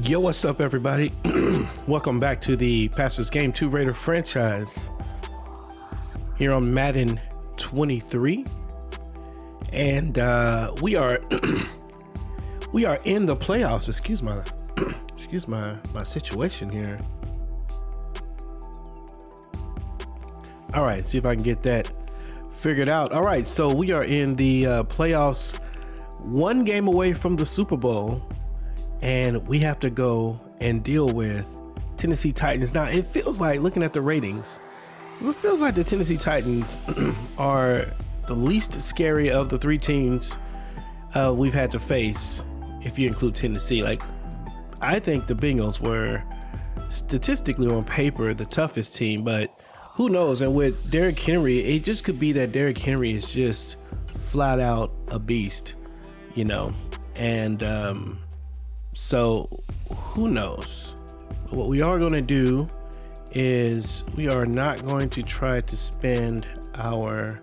Yo, what's up, everybody? Welcome back to the Pastors Game 2 Raider franchise here on Madden 23. And we are we are in the playoffs. Excuse my situation here. All right, see if I can get that figured out. All right, so we are in the playoffs, one game away from the Super Bowl. And we have to go and deal with Tennessee Titans. Now, it feels like, looking at the ratings, it feels like the Tennessee Titans are the least scary of the three teams we've had to face, if you include Tennessee. Like, I think the Bengals were statistically on paper the toughest team, but who knows? And with Derrick Henry, it just could be that Derrick Henry is just flat out a beast, you know, and so who knows? What we are going to do is we are not going to try to spend our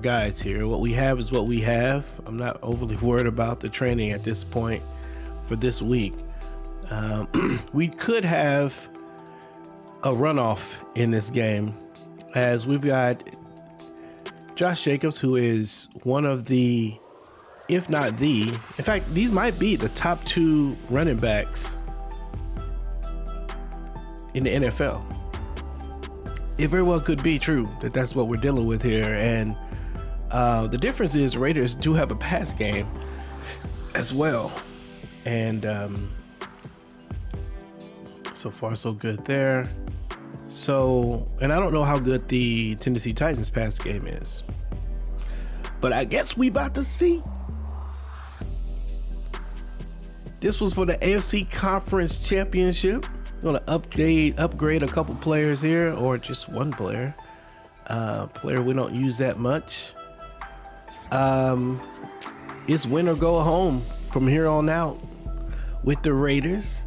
guys here. What we have is what we have. I'm not overly worried about the training at this point for this week. We could have a runoff in this game, as we've got Josh Jacobs, who is one of the, if not the, in fact, these might be the top two running backs in the NFL. It very well could be true that that's what we're dealing with here. And the difference is Raiders do have a pass game as well. And so far so good there. So, and I don't know how good the Tennessee Titans pass game is, but I guess we about to see. This was for the Afc Conference Championship. Gonna upgrade a couple players here, or just one player. Player we don't use that much. It's win or go home from here on out with the Raiders.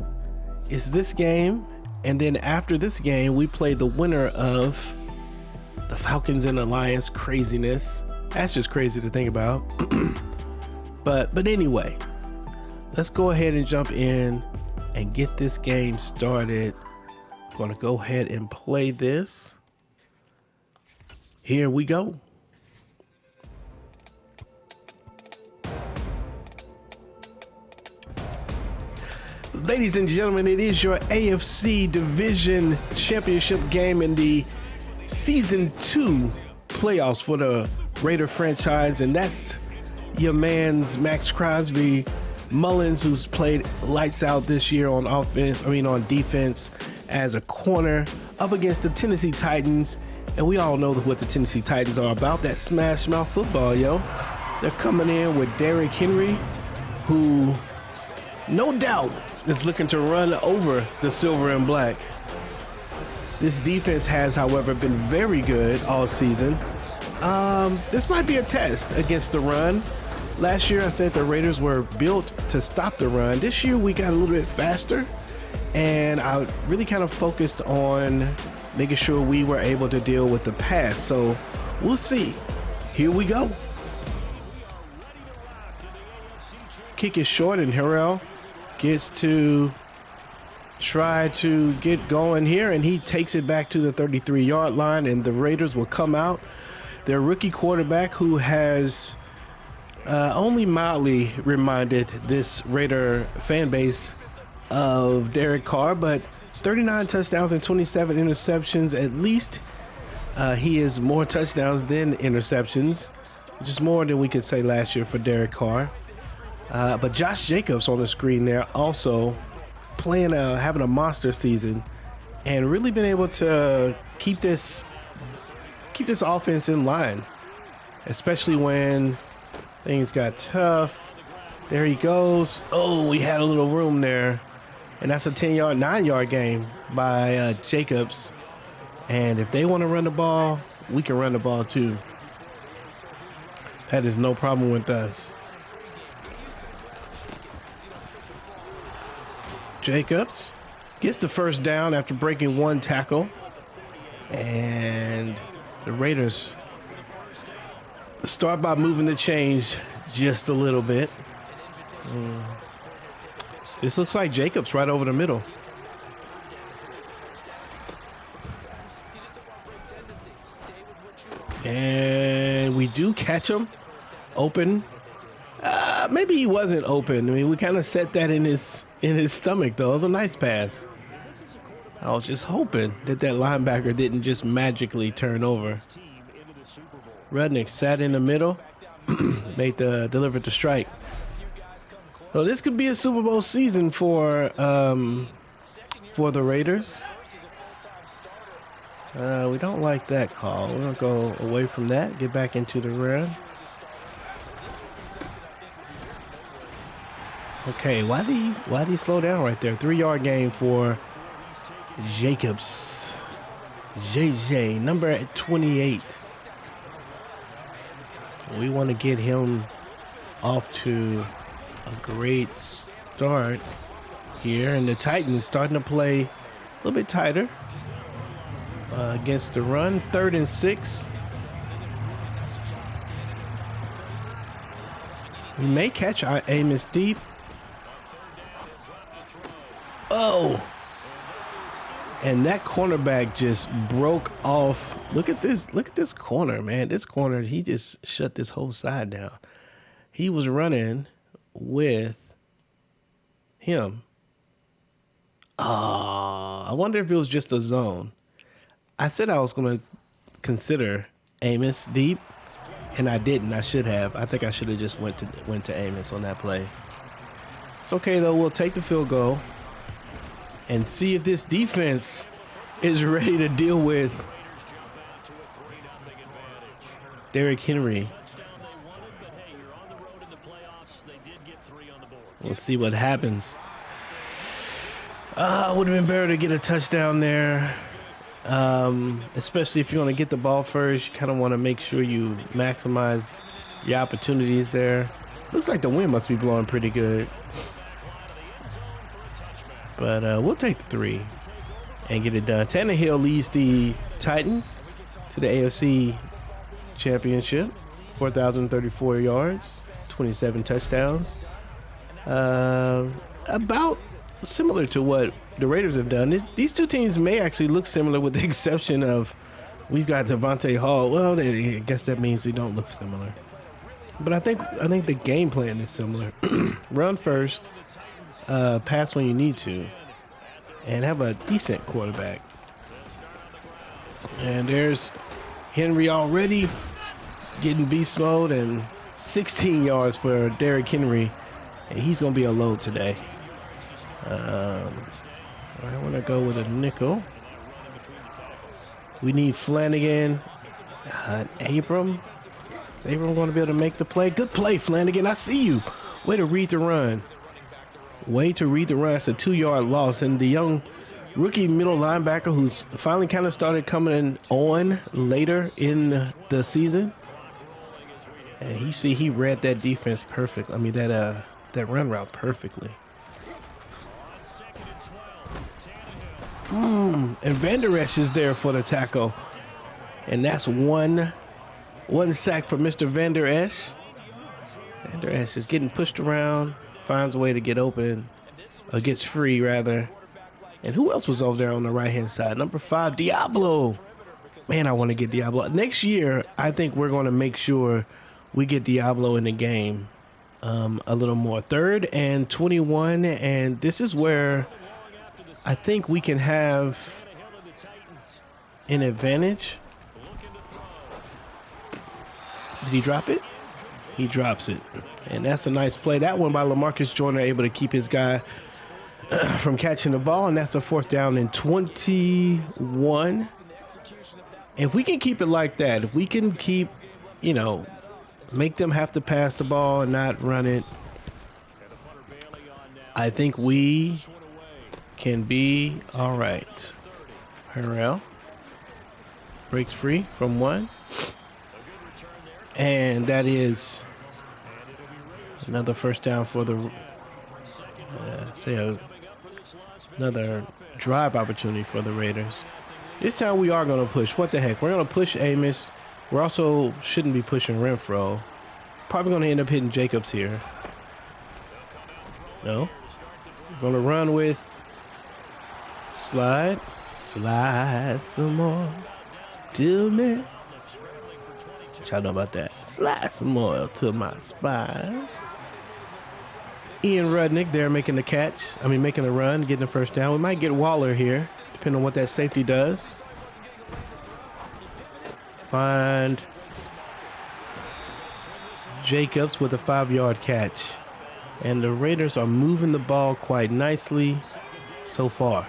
It's this game, and then after this game, we play the winner of the Falcons and Alliance craziness. That's just crazy to think about. But anyway. Let's go ahead and jump in and get this game started. I'm going to go ahead and play this. Here we go. Ladies and gentlemen, it is your AFC Division Championship game in the Season 2 playoffs for the Raider franchise. And that's your man's Max Crosby Mullins, who's played lights out this year on defense as a corner, up against the Tennessee Titans. And we all know what the Tennessee Titans are about, that smash mouth football, yo. They're coming in with Derrick Henry, who no doubt is looking to run over the silver and black. This defense has, however, been very good all season. This might be a test against the run. Last year, I said the Raiders were built to stop the run. This year, we got a little bit faster, and I really kind of focused on making sure we were able to deal with the pass. So we'll see. Here we go. Kick is short, and Harrell gets to try to get going here, and he takes it back to the 33-yard line, and the Raiders will come out. Their rookie quarterback, who has only mildly reminded this Raider fan base of Derek Carr, but 39 touchdowns and 27 interceptions. At least he has more touchdowns than interceptions, which is more than we could say last year for Derek Carr. But Josh Jacobs on the screen there also playing, having a monster season, and really been able to keep this offense in line, especially when things got tough. There he goes. Oh, we had a little room there. And that's a 10-yard, 9-yard game by Jacobs. And if they want to run the ball, we can run the ball too. That is no problem with us. Jacobs gets the first down after breaking one tackle. And the Raiders start by moving the chains just a little bit. This looks like Jacobs right over the middle. And we do catch him open. Maybe he wasn't open. I mean, we kind of set that in his stomach, though. It was a nice pass. I was just hoping that linebacker didn't just magically turn over. Rudnick sat in the middle, delivered the strike. So this could be a Super Bowl season for the Raiders. We don't like that call. We're gonna go away from that. Get back into the run. Okay, why did he slow down right there? 3-yard gain for Jacobs. JJ, number 28. So we want to get him off to a great start here, and the Titans starting to play a little bit tighter against the run. 3rd and 6. We may catch Amos deep. Oh, and that cornerback just broke off. Look at this corner, man. This corner, he just shut this whole side down. He was running with him. I wonder if it was just a zone. I said I was going to consider Amos deep, and I didn't. I should have. I think I should have just went to Amos on that play. It's okay, though. We'll take the field goal and see if this defense is ready to deal with Derrick Henry. We'll see what happens. Would have been better to get a touchdown there. Especially if you're going to get the ball first. You kind of want to make sure you maximize your opportunities there. Looks like the wind must be blowing pretty good. But we'll take the 3 and get it done. Tannehill leads the Titans to the AFC Championship. 4,034 yards, 27 touchdowns. About similar to what the Raiders have done. These two teams may actually look similar, with the exception of we've got Devontae Hall. Well, I guess that means we don't look similar. But I think the game plan is similar. Run first. Pass when you need to, and have a decent quarterback. And there's Henry already getting beast mode, and 16 yards for Derrick Henry, and he's going to be a load today. I want to go with a nickel. We need Flanagan. Abram. Is Abram going to be able to make the play? Good play, Flanagan. I see you. Way to read the run. It's a 2-yard loss. And the young rookie middle linebacker who's finally kind of started coming on later in the season. And he read that defense perfect. I mean, that run route perfectly. And Van Der Esch is there for the tackle. And that's one sack for Mr. Van Der Esch. Van Der Esch is getting pushed around. Finds a way to get open, or gets free rather. And who else was over there on the right-hand side? Number 5, Diablo. Man, I want to get Diablo. Next year, I think we're going to make sure we get Diablo in the game a little more. 3rd and 21, and this is where I think we can have an advantage. Did he drop it? He drops it. And that's a nice play. That one by LaMarcus Joyner, able to keep his guy from catching the ball. And that's a 4th down and 21. If we can keep it like that, if we can keep, make them have to pass the ball and not run it, I think we can be all right. Harrell breaks free from 1. And that is another first down for the, another drive opportunity for the Raiders. This time we are going to push. What the heck? We're going to push Amos. We're also shouldn't be pushing Renfro. Probably going to end up hitting Jacobs here. No. Gonna run with slide some more to me. What y'all know about that? Slide some more to my spine. Ian Rudnick there making the catch. Making the run, getting the first down. We might get Waller here, depending on what that safety does. Find Jacobs with a 5-yard catch. And the Raiders are moving the ball quite nicely so far.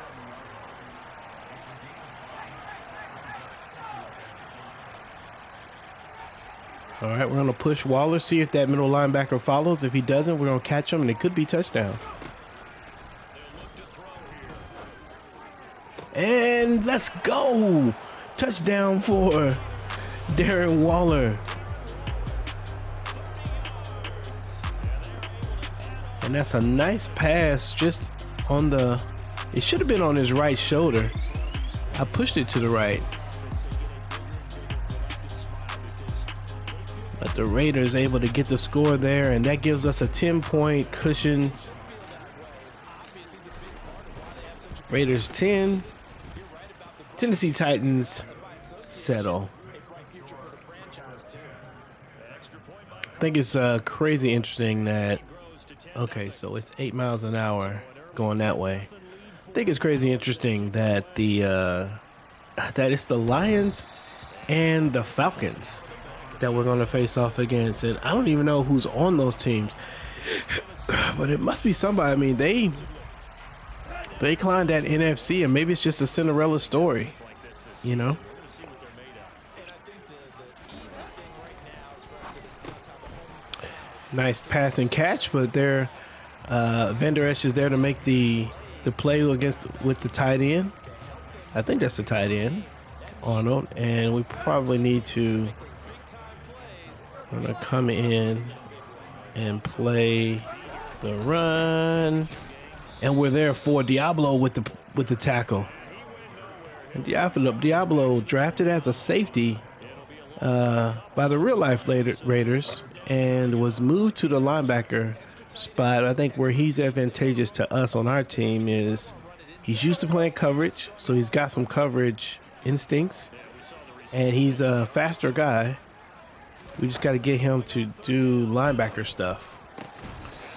All right, we're going to push Waller, see if that middle linebacker follows. If he doesn't, we're going to catch him, and it could be touchdown. And let's go. Touchdown for Darren Waller. And that's a nice pass just on the, it should have been on his right shoulder. I pushed it to the right. But the Raiders able to get the score there, and that gives us a 10-point cushion. Raiders 10, Tennessee Titans settle. I think it's crazy interesting that, okay, so it's 8 miles an hour going that way. I think it's crazy interesting that that it's the Lions and the Falcons that we're going to face off against, and I don't even know who's on those teams, but it must be somebody. I mean, they climbed that NFC, and maybe it's just a Cinderella story, you know. Nice pass and catch, but there, Van Der Esch is there to make the play with the tight end. I think that's the tight end, Arnold, and we probably need to come in and play the run, and we're there for Diablo with the tackle. And Diablo drafted as a safety by the real life Raiders, and was moved to the linebacker spot. I think where he's advantageous to us on our team is he's used to playing coverage, so he's got some coverage instincts, and he's a faster guy. We just got to get him to do linebacker stuff.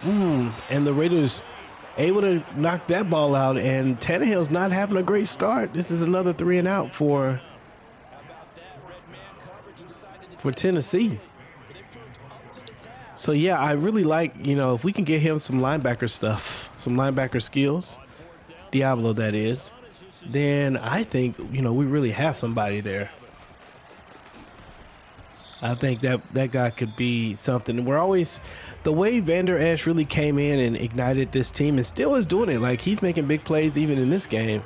And the Raiders able to knock that ball out, and Tannehill's not having a great start. This is another 3 and out for Tennessee. So yeah, I really like, if we can get him some linebacker stuff, some linebacker skills, Diablo that is, then I think, we really have somebody there. I think that guy could be something. We're always, the way Van Der Esch really came in and ignited this team and still is doing it. Like, he's making big plays even in this game.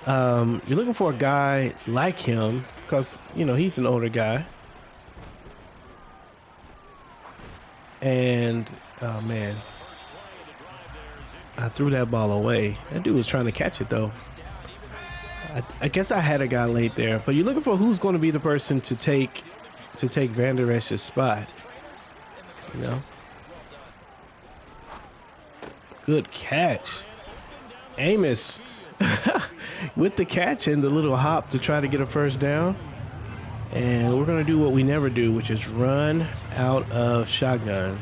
You're looking for a guy like him because, he's an older guy. And, oh man, I threw that ball away. That dude was trying to catch it though. I guess I had a guy late there, but you're looking for who's going to be the person to take Van Der Esch's spot. Good catch. Amos with the catch and the little hop to try to get a first down. And we're going to do what we never do, which is run out of shotgun.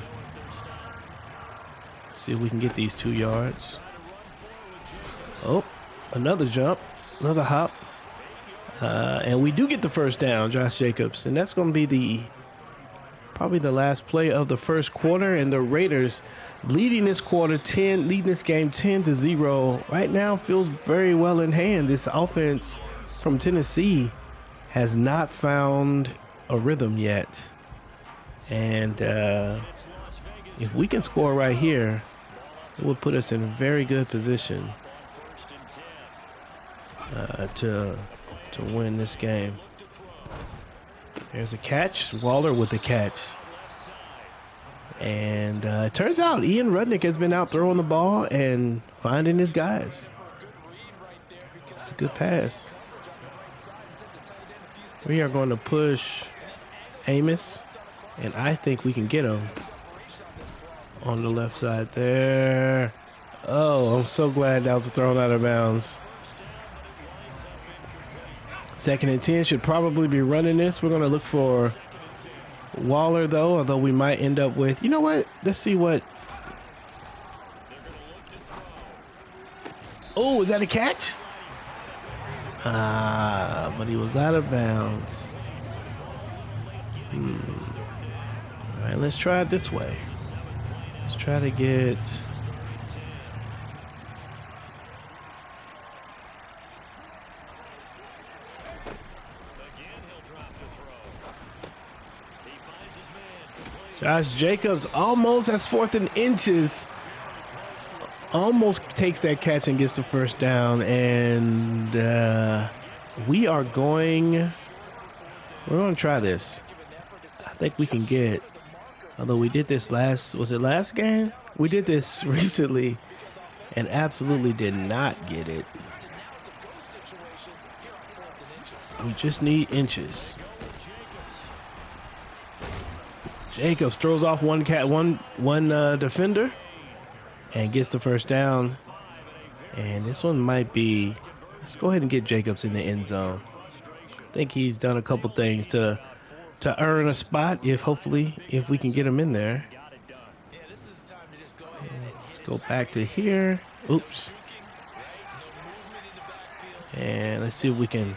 See if we can get these 2 yards. Oh, another jump, another hop. And we do get the first down, Josh Jacobs. And that's going to be probably the last play of the first quarter. And the Raiders leading this game 10-0. Right now feels very well in hand. This offense from Tennessee has not found a rhythm yet. And if we can score right here, it would put us in a very good position to win this game. There's a catch. Waller with the catch. And it turns out Ian Rudnick has been out throwing the ball and finding his guys. It's a good pass. We are going to push Amos, and I think we can get him on the left side there. Oh, I'm so glad that was thrown out of bounds. 2nd and 10, should probably be running this. We're going to look for Waller, though, although we might end up with, you know what? Let's see what. Oh, is that a catch? Ah, but he was out of bounds. All right, let's try it this way. Let's try to get. Josh Jacobs almost has 4th and inches. Almost takes that catch and gets the first down. And we're going to try this. I think we can get, although we did this was it last game? We did this recently and absolutely did not get it. We just need inches. Jacobs throws off one defender and gets the first down. And this one might be, let's go ahead and get Jacobs in the end zone. I think he's done a couple things to earn a spot hopefully we can get him in there. And let's go back to here. Oops. And let's see if we can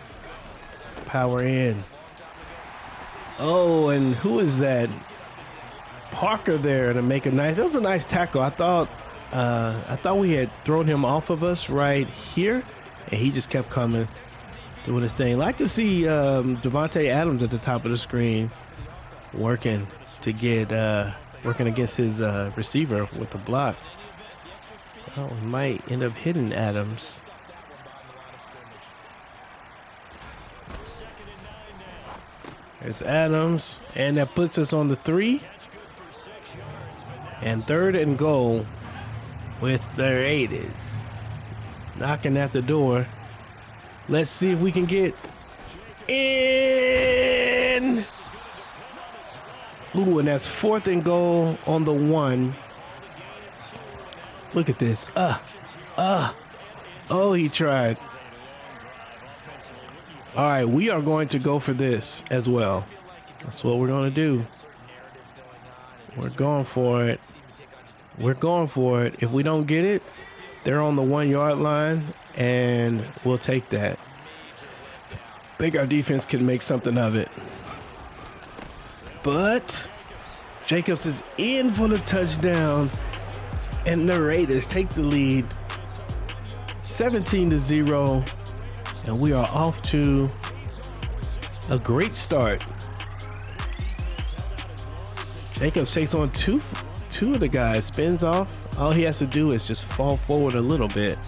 power in. Oh, and who is that? Parker there to make a nice. That was a nice tackle. I thought we had thrown him off of us right here, and he just kept coming, doing his thing. Like to see Devontae Adams at the top of the screen, working against his receiver with the block. Oh, we might end up hitting Adams. There's Adams, and that puts us on the 3. And 3rd and goal with their 8 is knocking at the door. Let's see if we can get in. Ooh, and that's 4th and goal on the 1. Look at this. Oh, he tried. All right, we are going to go for this as well. That's what we're going to do. We're going for it. We're going for it. If we don't get it, they're on the 1 yard line, and we'll take that. I think our defense can make something of it. But Jacobs is in for the touchdown, and the Raiders take the lead 17-0, and we are off to a great start. Jacobs takes on two of the guys, spins off. All he has to do is just fall forward a little bit,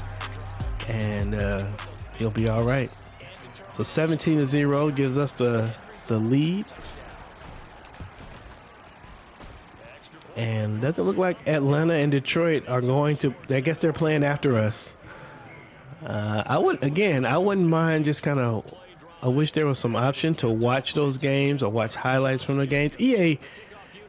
and he'll be all right. So 17-0 gives us the lead. And doesn't look like Atlanta and Detroit are going to, I guess they're playing after us. I wouldn't mind just kind of, I wish there was some option to watch those games or watch highlights from the games. EA,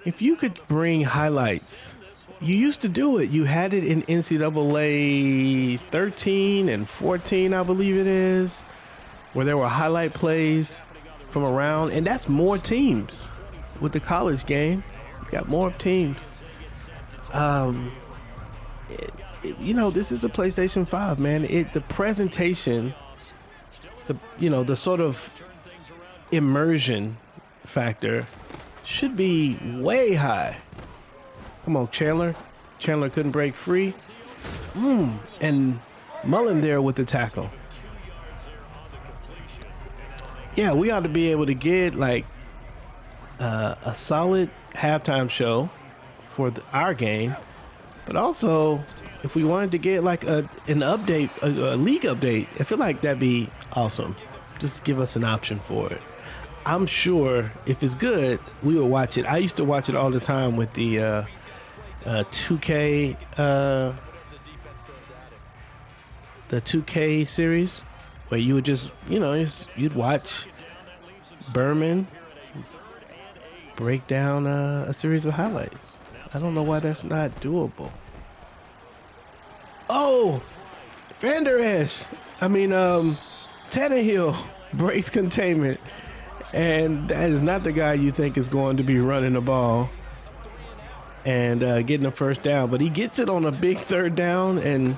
if you could bring highlights, you used to do it. You had it in NCAA 13 and 14, I believe it is, where there were highlight plays from around, and that's more teams with the college game. You got more teams. This is the PlayStation 5, man. The presentation, the sort of immersion factor should be way high. Come on, Chandler. Chandler couldn't break free. And Mullen there with the tackle. Yeah, we ought to be able to get like a solid halftime show for our game, but also if we wanted to get like an update, a league update, I feel like that'd be awesome. Just give us an option for it. I'm sure if it's good, we will watch it. I used to watch it all the time with the 2K, the 2K series, where you would just, you'd watch Berman break down a series of highlights. I don't know why that's not doable. Oh, Tannehill breaks containment. And that is not the guy you think is going to be running the ball and getting a first down. But he gets it on a big third down, and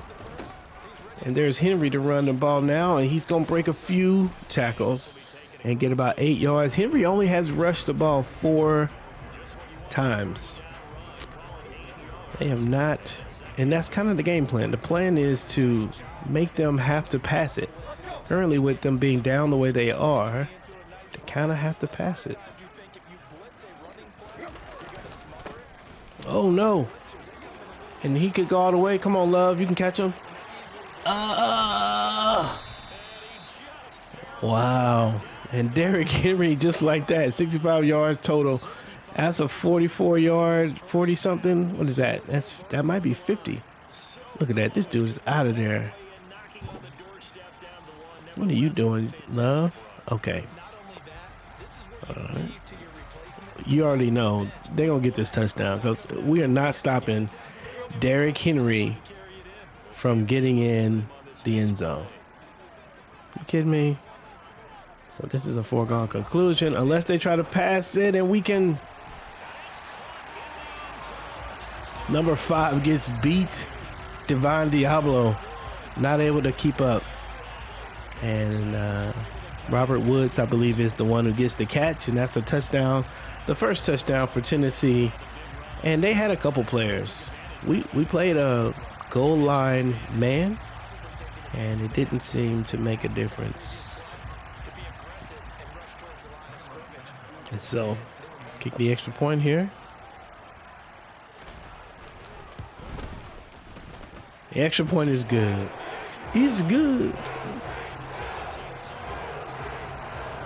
there's Henry to run the ball now, and he's going to break a few tackles and get about 8 yards. Henry only has rushed the ball 4 times. They have not, and that's kind of the game plan. The plan is to make them have to pass it. Currently, with them being down the way they are, they kind of have to pass it. Oh no. And he could go all the way. Come on, Love. You can catch him. Wow. And Derrick Henry, just like that, 65 yards total. That's a 44-yard, 40-something. What is that? That might be 50. Look at that. This dude is out of there. What are you doing, Love? Okay. You already know they're going to get this touchdown because we are not stopping Derrick Henry from getting in the end zone. You kidding me? So this is a foregone conclusion unless they try to pass it, and we can. Number 5 gets beat. Divine Diablo not able to keep up. And Robert Woods, I believe, is the one who gets the catch, and that's a touchdown. The first touchdown for Tennessee. And they had a couple players. We played a goal line man, and it didn't seem to make a difference. And so, kick the extra point here. The extra point is good. It's good.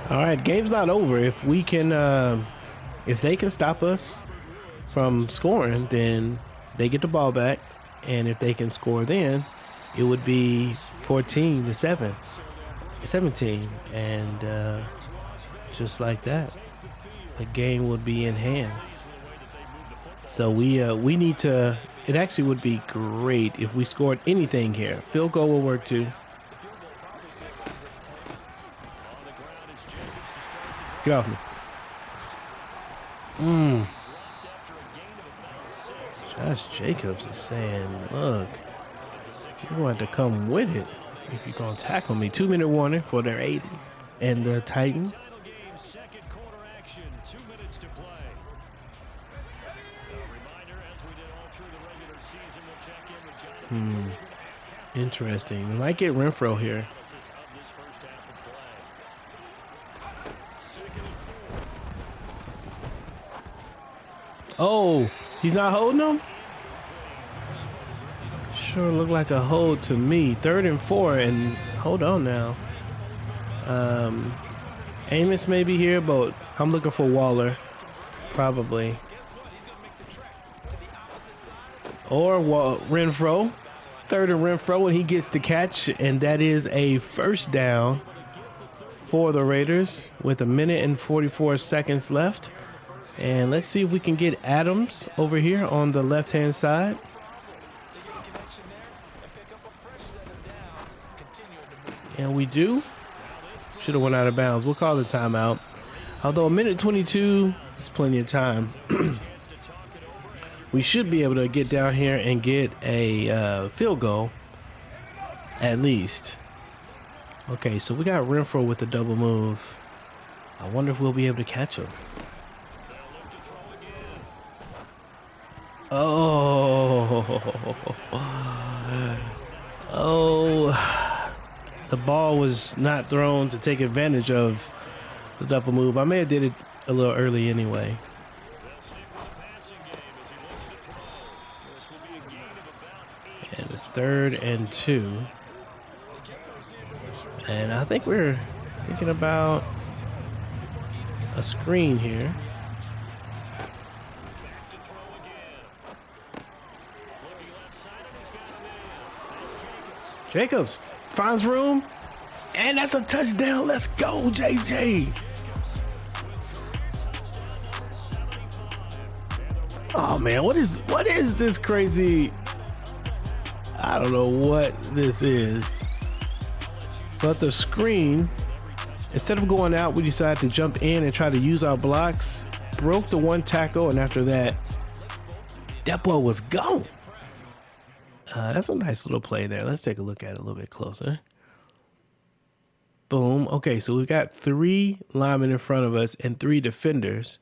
All right, game's not over. If we can, if they can stop us from scoring, then they get the ball back. And if they can score, then it would be 14-7, 17, and just like that, the game would be in hand. So we need to. It actually would be great if we scored anything here. Field goal will work too. Get off me. Josh Jacobs is saying, look, you're going to come with it if you're going to tackle me. 2-minute warning for their 80s and the Titans. Interesting. We might get Renfro here. Oh, he's not holding him? Sure looked like a hold to me. 3rd and 4, and hold on now. Amos may be here, but I'm looking for Waller. Probably. Or Renfro. 3rd and Renfro, and he gets the catch, and that is a first down for the Raiders with 1 minute and 44 seconds left. And let's see if we can get Adams over here on the left-hand side. And we do. Should have went out of bounds. We'll call the timeout. Although 1 minute 22 is plenty of time. We should be able to get down here and get a field goal, at least. Okay, so we got Renfro with the double move. I wonder if we'll be able to catch him. Oh, the ball was not thrown to take advantage of the double move. I may have did it a little early anyway. And it's 3rd and 2. And I think we're thinking about a screen here. Jacobs finds room, and that's a touchdown. Let's go, JJ. Oh man, what is this crazy? I don't know what this is. But the screen, instead of going out, we decided to jump in and try to use our blocks. Broke the one tackle, and after that, that ball was gone. That's a nice little play there. Let's take a look at it a little bit closer. Boom. Okay, so we've got 3 linemen in front of us and 3 defenders.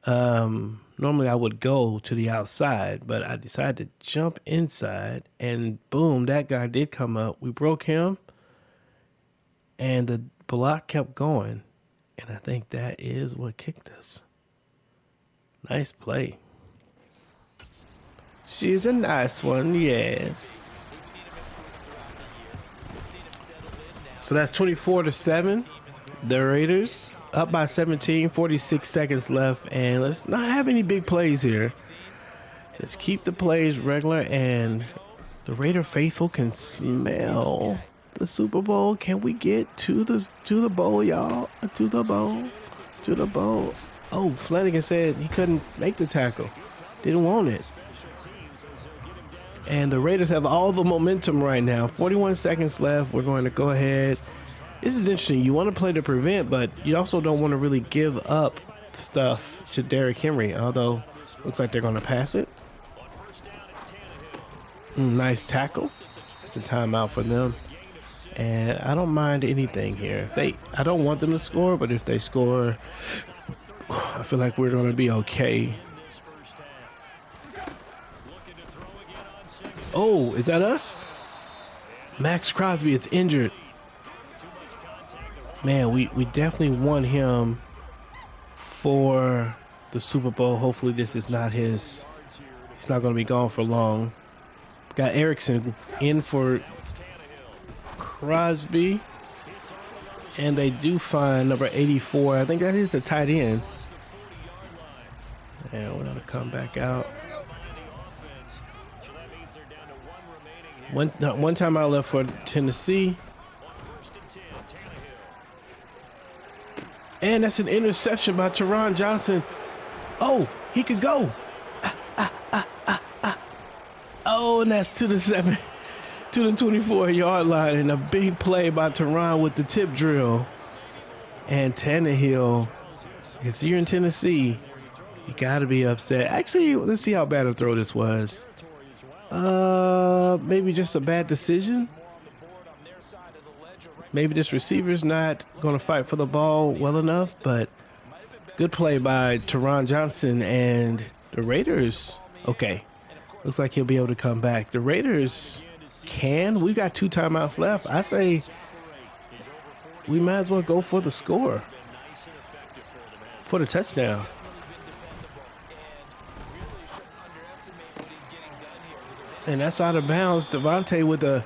Normally I would go to the outside, but I decided to jump inside, and boom, that guy did come up. We broke him, and the block kept going, and I think that is what kicked us. Nice play. She's a nice one, yes. So that's 24-7. The Raiders up by 17, 46 seconds left, and let's not have any big plays here. Let's keep the plays regular, and the Raider faithful can smell the Super Bowl. Can we get to the bowl, y'all? To the bowl. Oh, Flanagan said he couldn't make the tackle. Didn't want it. And the Raiders have all the momentum right now. 41 seconds left. We're going to go ahead. This is interesting. You want to play to prevent, but you also don't want to really give up stuff to Derrick Henry, although looks like they're going to pass it. Nice tackle. It's a timeout for them. And I don't mind anything here. I don't want them to score, but if they score, I feel like we're going to be okay. Oh, is that us? Max Crosby is injured. Man, we definitely want him for the Super Bowl. Hopefully this is not he's not going to be gone for long. Got Erickson in for Crosby. And they do find number 84. I think that is the tight end. And we're going to come back out. One timeout left for Tennessee. And that's an interception by Teron Johnson. Oh, he could go. Oh, and that's to the 24-yard line, and a big play by Teron with the tip drill. And Tannehill, if you're in Tennessee, you got to be upset. Actually, let's see how bad a throw this was. Maybe just a bad decision. Maybe this receiver's not going to fight for the ball well enough, but good play by Teron Johnson, and the Raiders. Okay, looks like he'll be able to come back. The Raiders we've got 2 timeouts left. I say we might as well go for the score, for the touchdown. And that's out of bounds. Devontae with a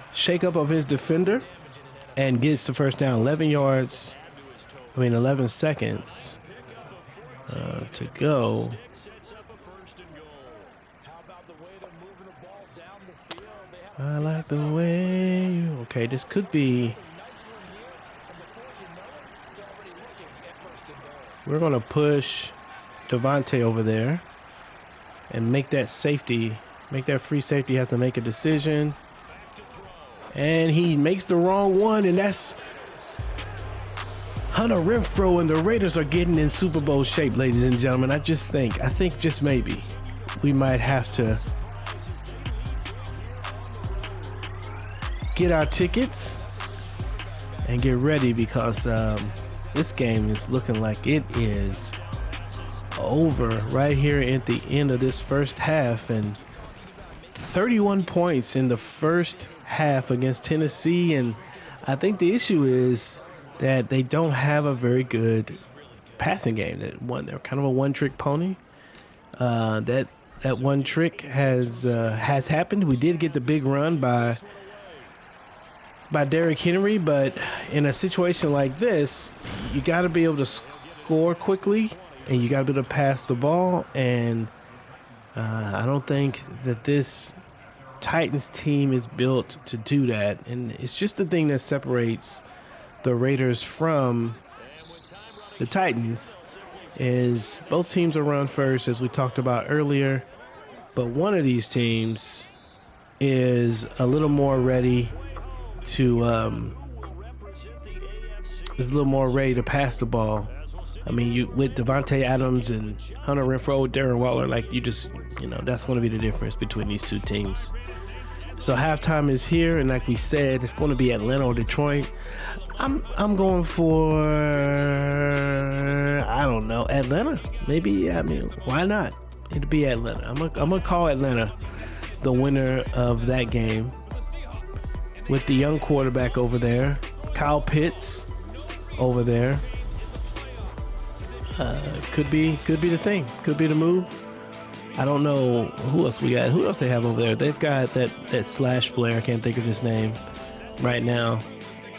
shakeup of his defender and gets the first down. 11 seconds to go. I like the way. Okay, this could be. We're going to push Devontae over there and make that safety. Make that free safety have to make a decision. And he makes the wrong one, and that's Hunter Renfrow, and the Raiders are getting in Super Bowl shape, ladies and gentlemen. I think just maybe we might have to get our tickets and get ready, because this game is looking like it is over right here at the end of this first half. And 31 points in the first half against Tennessee, and I think the issue is that they don't have a very good passing game. They're kind of a one-trick pony. That one trick has happened. We did get the big run by Derrick Henry, but in a situation like this, you got to be able to score quickly, and you got to be able to pass the ball. And I don't think that this Titans team is built to do that, and it's just the thing that separates the Raiders from the Titans is both teams are run first, as we talked about earlier, but one of these teams is a little more ready to pass the ball. I mean, you with Devontae Adams and Hunter Renfrow, Darren Waller, like that's going to be the difference between these two teams. So halftime is here, and like we said, it's going to be Atlanta or Detroit. I'm going for, I don't know, Atlanta. Maybe, I mean, why not? It'd be Atlanta. I'm gonna call Atlanta the winner of that game with the young quarterback over there, Kyle Pitts over there. Could be the thing. Could be the move. I don't know who else we got. Who else they have over there? They've got that slash player. I can't think of his name right now.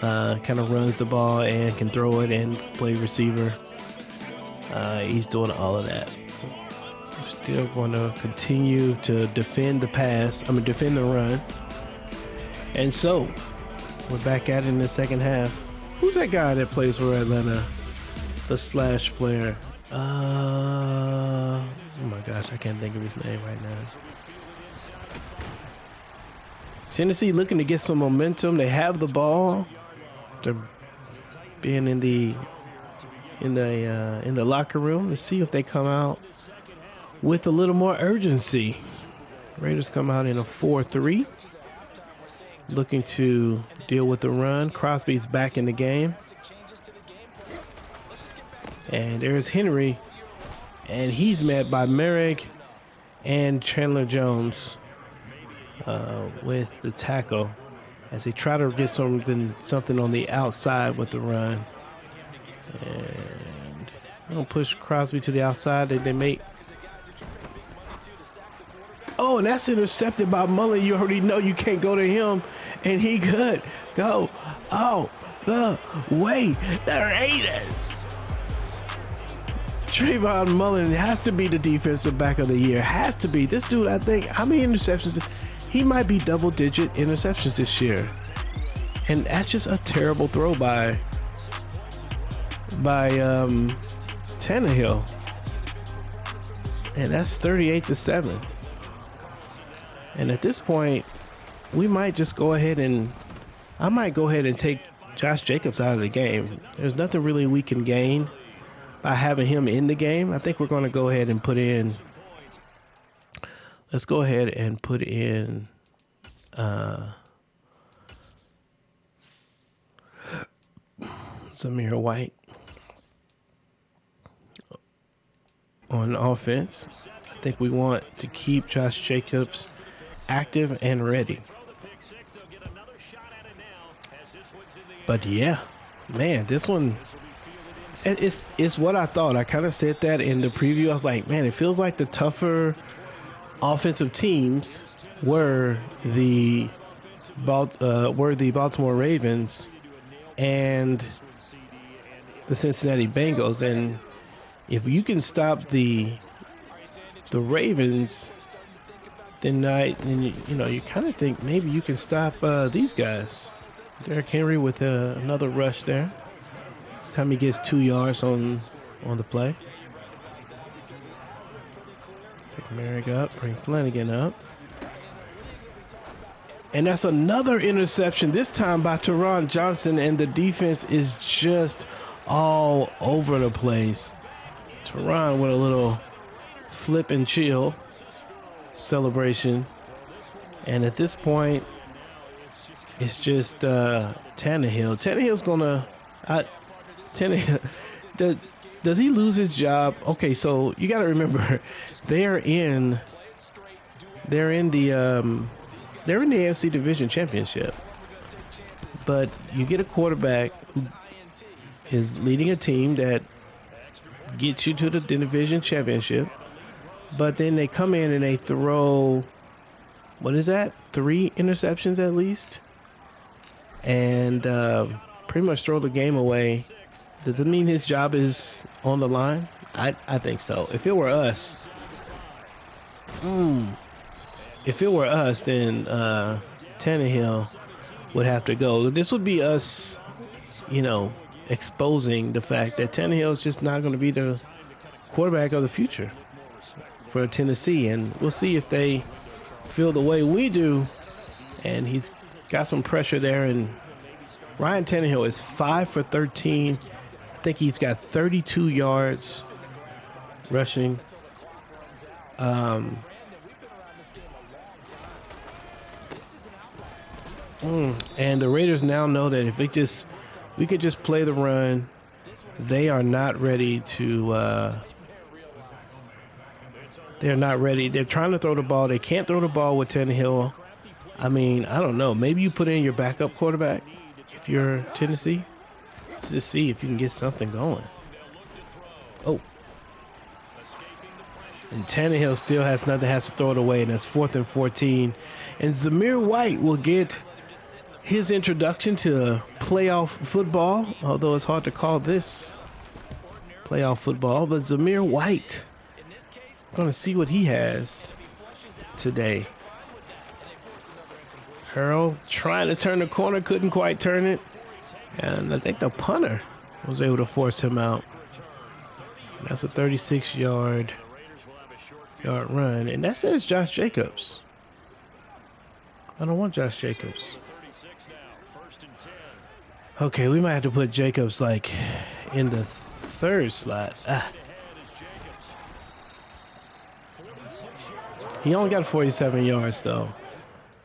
Kind of runs the ball and can throw it and play receiver. He's doing all of that. We're still going to continue to defend the defend the run. And so we're back at it in the second half. Who's that guy that plays for Atlanta? The slash player. Oh my gosh, I can't think of his name right now. Tennessee looking to get some momentum. They have the ball. They're being in the locker room. Let's see if they come out with a little more urgency. Raiders come out in a 4-3, looking to deal with the run. Crosby's back in the game. And there's Henry, and he's met by Merrick and Chandler Jones with the tackle as they try to get something on the outside with the run. And they're gonna push Crosby to the outside. They make. Oh, and that's intercepted by Mullen. You already know you can't go to him, and he could go all the way. The Raiders. Trayvon Mullen has to be the defensive back of the year. Has to be. This dude, I think, how many interceptions? He might be double-digit interceptions this year. And that's just a terrible throw by Tannehill. And that's 38-7. And at this point, we might just go ahead and I might go ahead and take Josh Jacobs out of the game. There's nothing really we can gain by having him in the game. I think we're going to go ahead and put in. Let's go ahead and put in Zamir White on offense. I think we want to keep Josh Jacobs active and ready. But yeah, man, this one. It's what I thought. I kind of said that in the preview. I was like, man, it feels like the tougher offensive teams were the Baltimore Ravens and the Cincinnati Bengals. And if you can stop the Ravens, then you kind of think maybe you can stop these guys. Derrick Henry with another rush there. This time he gets 2 yards on the play. Take Merrick up, bring Flanagan up. And that's another interception, this time by Teron Johnson, and the defense is just all over the place. Teron with a little flip and chill celebration. And at this point, it's just Tannehill. Tannehill's gonna... does he lose his job? Okay, so you got to remember, they're in the AFC Division Championship, but you get a quarterback who is leading a team that gets you to the Division Championship, but then they come in and they throw, what is that? 3 interceptions at least, and pretty much throw the game away. Does it mean his job is on the line? I think so. If it were us, then Tannehill would have to go. This would be us, exposing the fact that Tannehill is just not going to be the quarterback of the future for Tennessee. And we'll see if they feel the way we do and he's got some pressure there. And Ryan Tannehill is 5 for 13. I think he's got 32 yards rushing. And the Raiders now know that if we could just play the run, they are not ready to. They're not ready. They're trying to throw the ball. They can't throw the ball with Tannehill. I mean, I don't know. Maybe you put in your backup quarterback if you're Tennessee, just see if you can get something going. Oh. And Tannehill still has nothing, has to throw it away, and that's 4th and 14. And Zamir White will get his introduction to playoff football, although it's hard to call this playoff football. But Zamir White, I'm going to see what he has today. Hurl trying to turn the corner, couldn't quite turn it. And I think the punter was able to force him out. That's a 36-yard run. And that says Josh Jacobs. I don't want Josh Jacobs. Okay, we might have to put Jacobs like in the 3rd slot. He only got 47 yards though.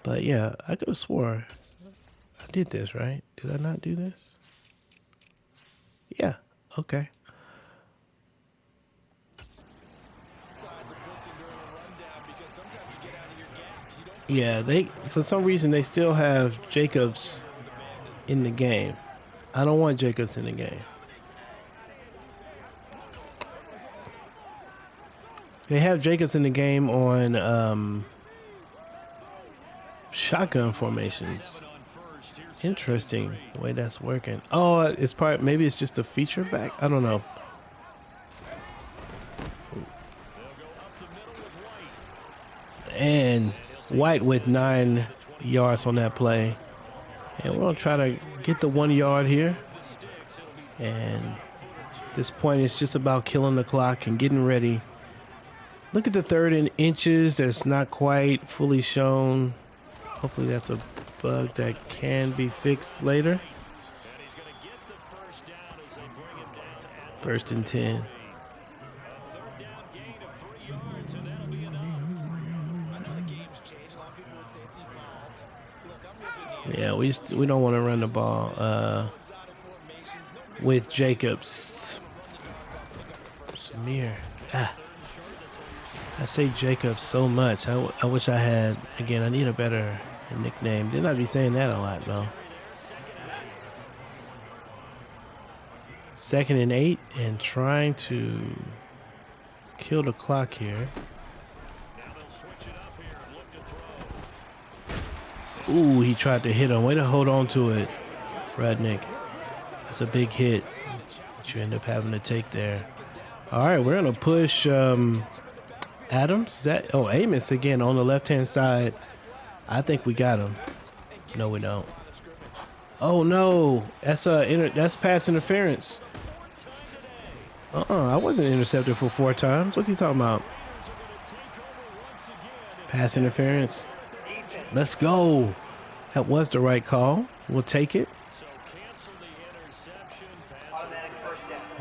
But yeah, I could have swore I did this, right? Did I not do this? Yeah, okay. Yeah, they for some reason they still have Jacobs in the game. I don't want Jacobs in the game. They have Jacobs in the game on shotgun formations. Interesting the way that's working. Oh, it's maybe it's just a feature back. I don't know. And White with 9 yards on that play. And we're going to try to get the 1 yard here. And at this point, it's just about killing the clock and getting ready. Look at the 3rd and inches. That's not quite fully shown. Hopefully that's a bug that can be fixed later. 1st and 10. Yeah, we don't want to run the ball with Jacobs. Zamir. I say Jacobs so much. I wish I had, again, I need a better nickname. Didn't I be saying that a lot, though? 2nd and 8 and trying to kill the clock here. Ooh, he tried to hit him. Way to hold on to it, Rudnick. That's a big hit that you end up having to take there. All right, we're going to push Adams. Amos again on the left-hand side. I think we got him. No, we don't. Oh, no. That's pass interference. I wasn't intercepted for 4 times. What's he talking about? Pass interference. Let's go. That was the right call. We'll take it.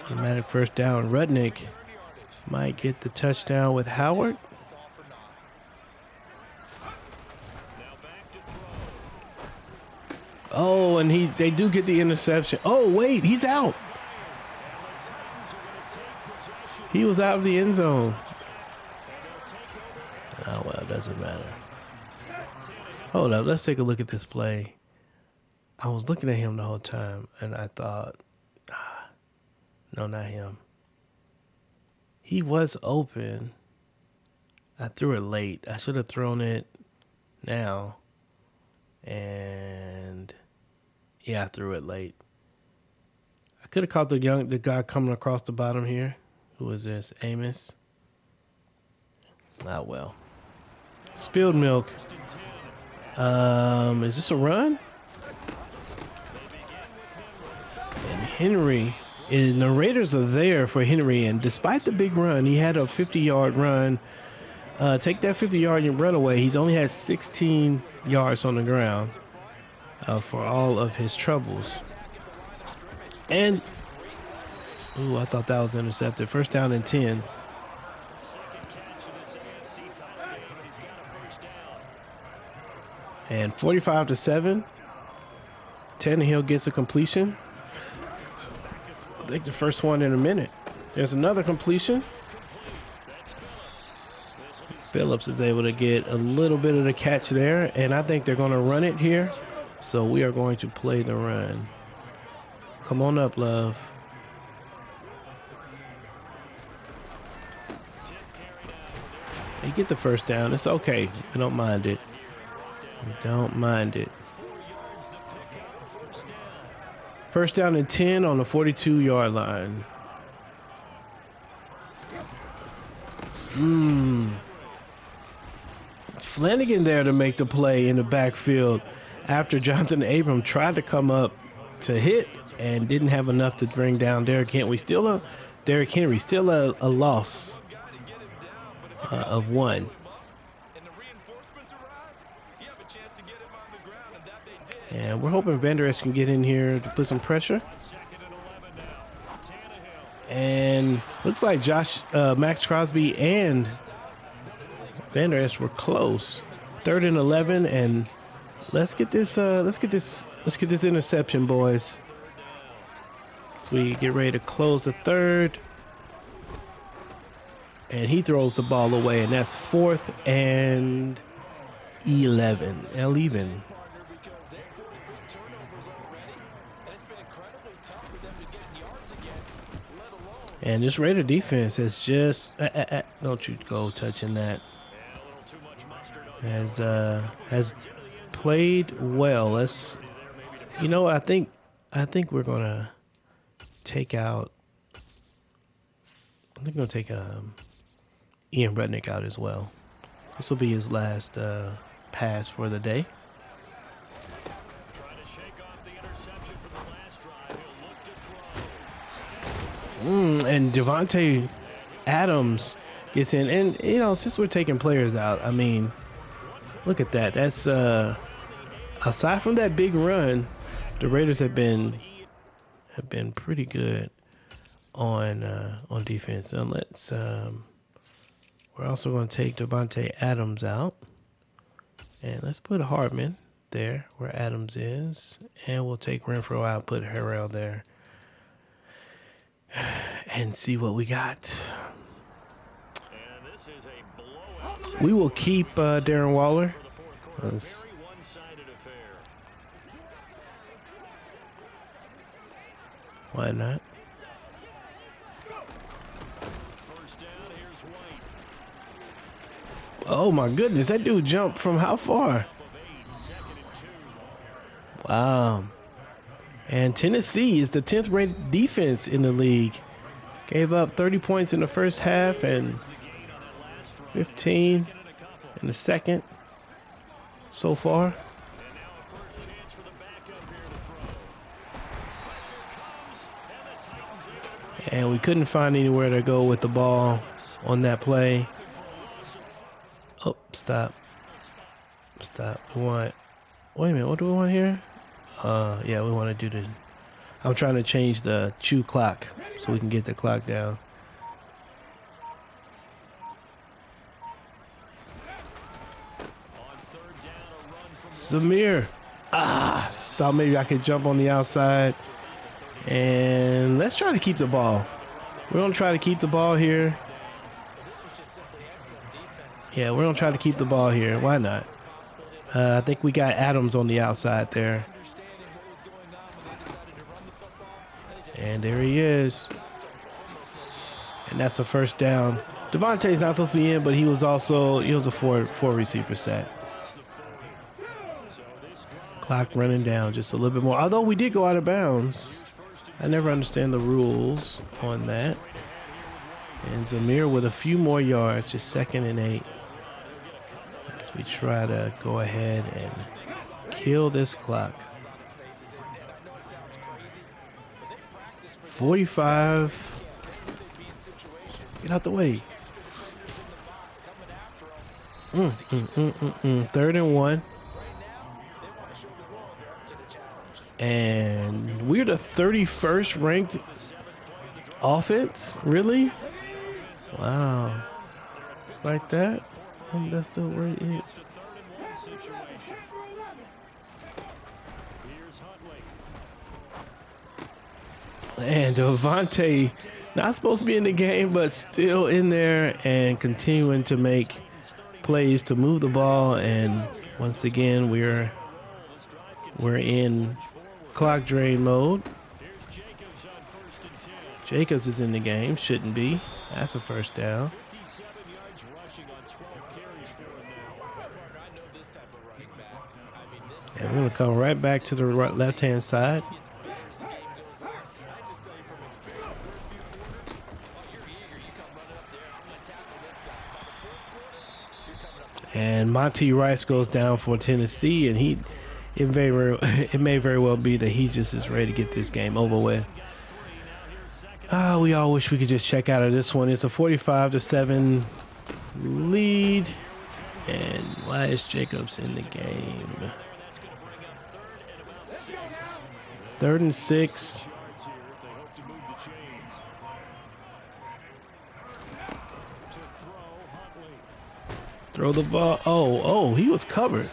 Automatic first down. Rudnick might get the touchdown with Howard. Oh, and they do get the interception. Oh, wait, he's out. He was out of the end zone. Oh, well, it doesn't matter. Hold up, let's take a look at this play. I was looking at him the whole time, and I thought, no, not him. He was open. I threw it late. I should have thrown it now. And yeah, I threw it late. I could have caught the guy coming across the bottom here. Who is this? Amos. Ah, well. Spilled milk. Is this a run? And Henry the Raiders are there for Henry, and despite the big run, he had a 50-yard run. take that 50-yard and run away. He's only had 16 yards on the ground for all of his troubles. And, ooh, I thought that was intercepted. First down and 10. And 45-7. Tannehill gets a completion. I think the first one in a minute. There's another completion. Phillips is able to get a little bit of the catch there, and I think they're going to run it here. So we are going to play the run. Come on up, love. They get the first down. It's okay. We don't mind it. We don't mind it. First down and 10 on the 42-yard line. Flanagan there to make the play in the backfield after Jonathan Abram tried to come up to hit and didn't have enough to bring down Derrick Henry. Still a loss of 1. And we're hoping Vander Esch can get in here to put some pressure. And looks like Max Crosby and Vander Esch were close. 3rd and 11, and let's get this interception, boys. As we get ready to close the 3rd. And he throws the ball away, and that's 4th and 11. And this Raider defense has just don't you go touching that. Has played well. Let's, you know, I think we're gonna take out. I think we're gonna take Ian Rudnick out as well. This will be his last pass for the day. And Devontae Adams gets in, and you know, since we're taking players out, I mean, look at that. That's aside from that big run, the Raiders have been pretty good on defense. And let's we're also going to take Devontae Adams out, and let's put Hardman there where Adams is, and we'll take Renfro out, put Harrell there, and see what we got. We will keep Darren Waller. Why not? Oh my goodness, that dude jumped from how far? Wow. And Tennessee is the 10th rated defense in the league. Gave up 30 points in the first half and 15 in the second so far. And we couldn't find anywhere to go with the ball on that play. Oh, stop. We want, wait a minute, what do we want here? Yeah, we want to do the, I'm trying to change the chew clock so we can get the clock down. Zamir. Thought maybe I could jump on the outside. And let's try to keep the ball. We're going to try to keep the ball here. Yeah, we're going to try to keep the ball here. Why not? I think we got Adams on the outside there. And there he is. And that's a first down. Devontae's not supposed to be in, but he was a four receiver set. Clock running down just a little bit more. Although we did go out of bounds. I never understand the rules on that. And Zamir with a few more yards, just 2nd and 8. As we try to go ahead and kill this clock. 45. Get out the way. Third and 1. And we're the 31st ranked offense? Really? Wow. Just like that? And that's the way it. And Devontae, not supposed to be in the game, but still in there and continuing to make plays to move the ball. And once again, we're in clock drain mode. Jacobs is in the game, shouldn't be. That's a first down. And we're going to come right back to the left-hand side. And Monty Rice goes down for Tennessee, and it may very well be that he just is ready to get this game over with. We all wish we could just check out of this one. It's a 45-7 lead. And why is Jacobs in the game? 3rd and 6. Throw the ball. Oh, he was covered.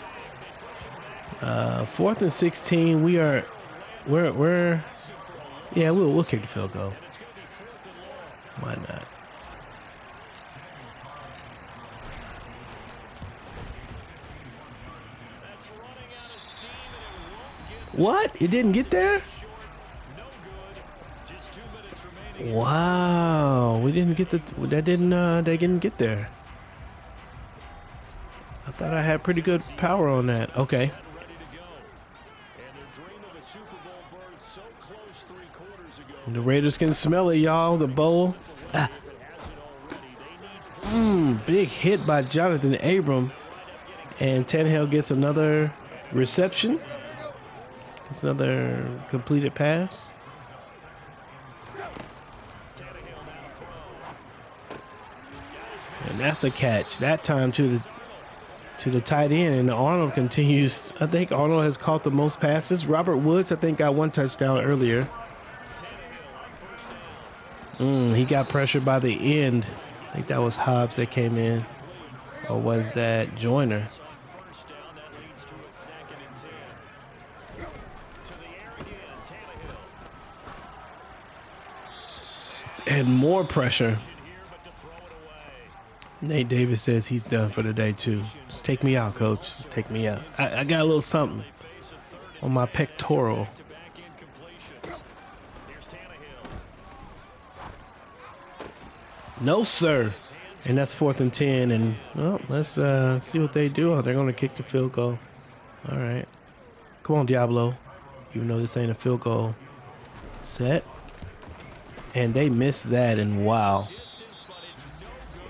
4th and 16. We're we'll kick the field goal. Why not? What? It didn't get there? Wow, we didn't get they didn't get there. I thought I had pretty good power on that. Okay. The Raiders can smell it, y'all. The bowl. Big hit by Jonathan Abram. And Tannehill gets another reception. It's another completed pass. And that's a catch. That time to the tight end. And Arnold continues. I think Arnold has caught the most passes. Robert Woods, I think, got one touchdown earlier. He got pressured by the end. I think that was Hobbs that came in. Or was that Joyner? And more pressure. Nate Davis says he's done for the day too. Just take me out, coach. Just take me out. I got a little something on my pectoral. No, sir. And that's 4th and 10. And well, let's see what they do. Oh, they're going to kick the field goal. All right. Come on, Diablo. Even though this ain't a field goal set. And they missed that. And wow.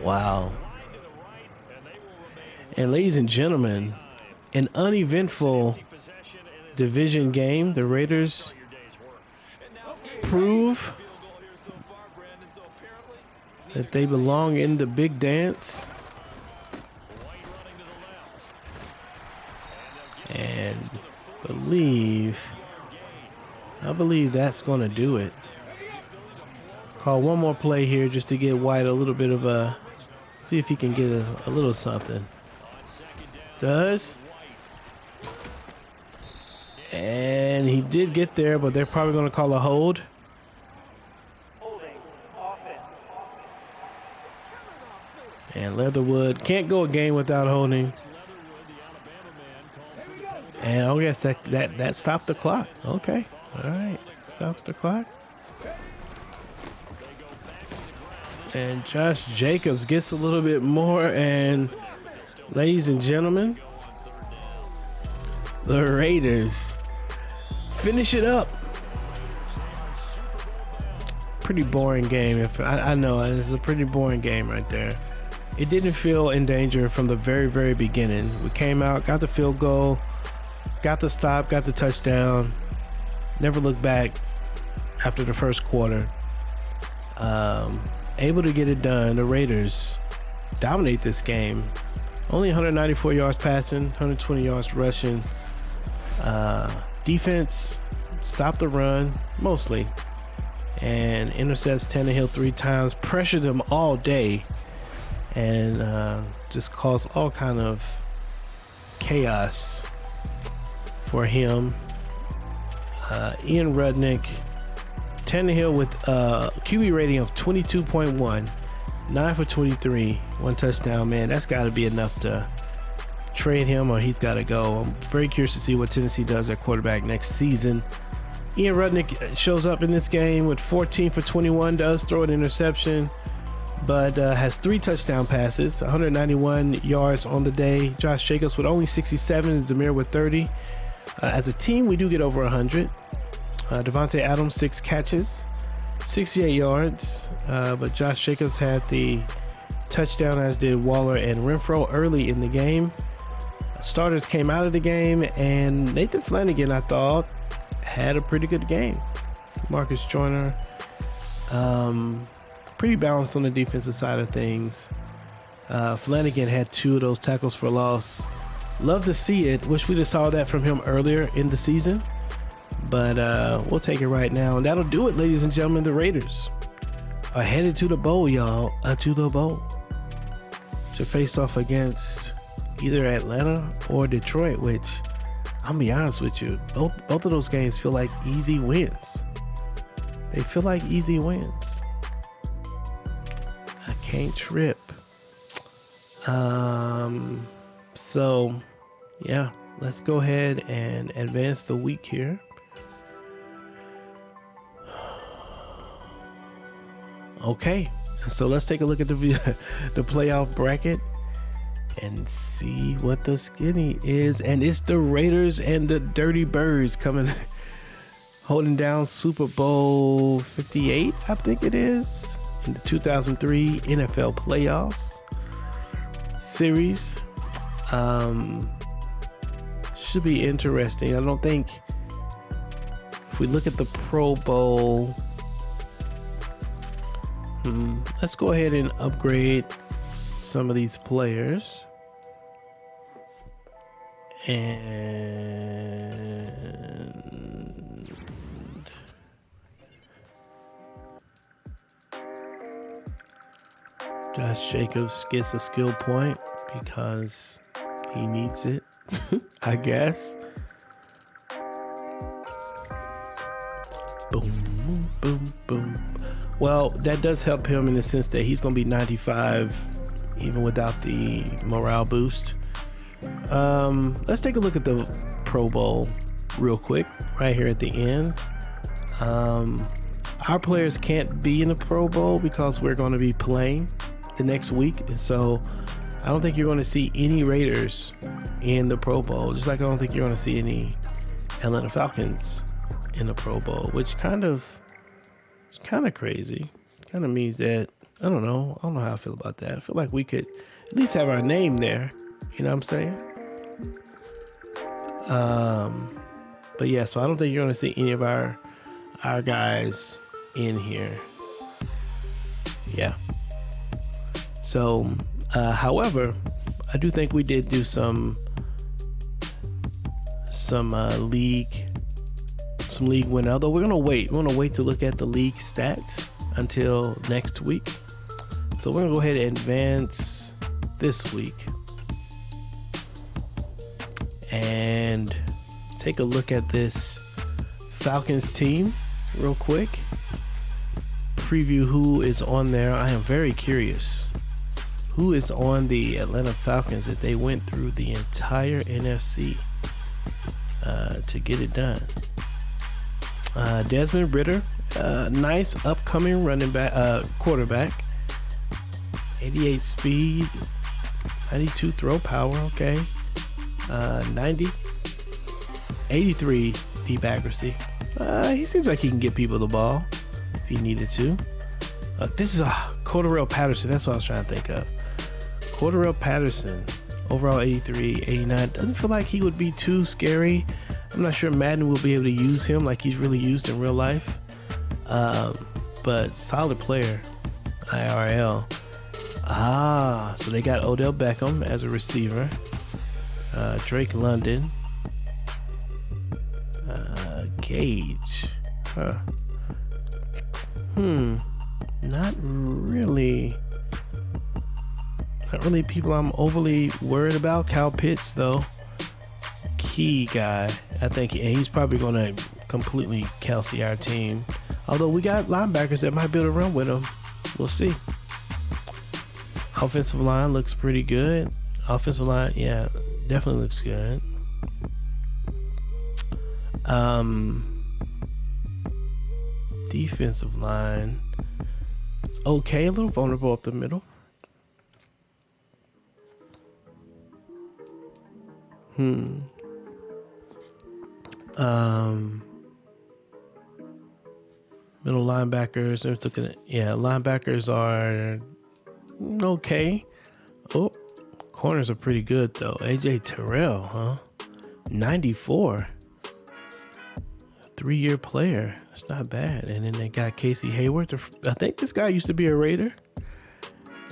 Wow. And ladies and gentlemen, an uneventful division game. The Raiders prove that they belong in the big dance. And I believe that's going to do it. Call one more play here just to get White a little bit of a, see if he can get a little something. Does. And he did get there, but they're probably going to call a hold. And Leatherwood can't go a game without holding. And I guess that stopped the clock. Okay. All right. Stops the clock. And Josh Jacobs gets a little bit more. And ladies and gentlemen, the Raiders finish it up. Pretty boring game. I know it's a pretty boring game right there. It didn't feel in danger from the very, very beginning. We came out, got the field goal, got the stop, got the touchdown. Never looked back after the first quarter. Able to get it done. The Raiders dominate this game. Only 194 yards passing, 120 yards rushing. Defense stopped the run mostly and intercepts Tannehill 3 times, pressured him all day, and just caused all kind of chaos for him. Ian Rudnick, Tannehill with QB rating of 22.1, 9 for 23, 1 touchdown. Man, that's got to be enough to trade him, or he's got to go. I'm very curious to see what Tennessee does at quarterback next season. Ian Rudnick shows up in this game with 14 for 21, does throw an interception, but has 3 touchdown passes, 191 yards on the day. Josh Jacobs with only 67, Zamir with 30. As a team, we do get over 100. Devontae Adams, 6 catches, 68 yards, but Josh Jacobs had the touchdown, as did Waller and Renfro early in the game. Starters came out of the game, and Nathan Flanagan, I thought, had a pretty good game. Marcus Joyner, pretty balanced on the defensive side of things. Flanagan had 2 of those tackles for loss. Love to see it. Wish we just saw that from him earlier in the season, but we'll take it right now. And that'll do it, ladies and gentlemen. The Raiders are headed to the bowl, y'all. To the bowl to face off against either Atlanta or Detroit, which I'll be honest with you, both of those games feel like easy wins. They feel like easy wins. I can't trip. So yeah, let's go ahead and advance the week here. Okay, so let's take a look at the playoff bracket and see what the skinny is. And it's the Raiders and the Dirty Birds coming, holding down Super Bowl 58, I think it is, in the 2003 NFL playoffs series. Should be interesting. I don't think, if we look at the Pro Bowl, let's go ahead and upgrade some of these players. And Josh Jacobs gets a skill point because he needs it, I guess. Boom, boom, boom. Well, that does help him in the sense that he's going to be 95 even without the morale boost. Let's take a look at the Pro Bowl real quick right here at the end. Our players can't be in the Pro Bowl because we're going to be playing the next week, and so I don't think you're going to see any Raiders in the Pro Bowl, just like I don't think you're going to see any Atlanta Falcons in the Pro Bowl, which kind of crazy. Kind of means that I don't know how I feel about that. I feel like we could at least have our name there, you know what I'm saying? But yeah, so I don't think you're going to see any of our guys in here. Yeah. So, however, I do think we did do some league win. Although we're gonna wait to look at the league stats until next week. So we're gonna go ahead and advance this week and take a look at this Falcons team real quick. Preview who is on there. I am very curious who is on the Atlanta Falcons if they went through the entire NFC to get it done. Desmond Ridder, nice upcoming quarterback. 88 speed, 92 throw power, okay. 83 deep accuracy. He seems like he can get people the ball if he needed to. This is Cordarrelle Patterson. That's what I was trying to think of. Cordarrelle Patterson, overall 83, 89. Doesn't feel like he would be too scary. I'm not sure Madden will be able to use him like he's really used in real life. But solid player, IRL. So they got Odell Beckham as a receiver. Drake London. Gage. Not really people I'm overly worried about. Kyle Pitts, though, key guy. I think he's probably going to completely Kelsey our team. Although we got linebackers that might be able to run with him. We'll see. Offensive line looks pretty good. Offensive line, yeah, definitely looks good. Defensive line, it's okay, a little vulnerable up the middle. Middle linebackers, I was looking at, linebackers are okay. Oh, corners are pretty good though. AJ Terrell, 94. 3-year player. That's not bad. And then they got Casey Hayward. I think this guy used to be a Raider.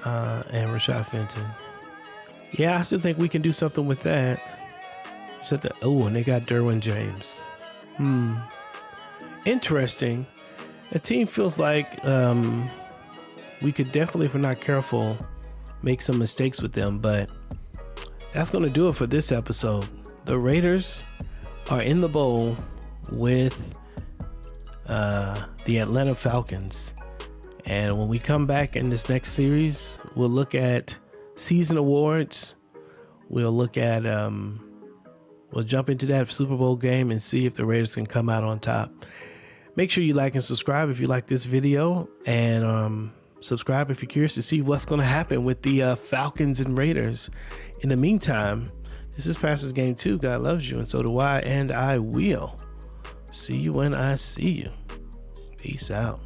And Rashad Fenton. Yeah, I still think we can do something with that. And they got Derwin James. Interesting. The team feels like we could definitely, if we're not careful, make some mistakes with them. But that's going to do it for this episode. The Raiders are in the bowl with the Atlanta Falcons, and when we come back in this next series, we'll look at season awards. We'll look at we'll jump into that Super Bowl game and see if the Raiders can come out on top. Make sure you like and subscribe if you like this video, and subscribe if you're curious to see what's going to happen with the Falcons and Raiders. In the meantime, this is Pastor's Game 2. God loves you, and so do I, and I will see you when I see you. Peace out.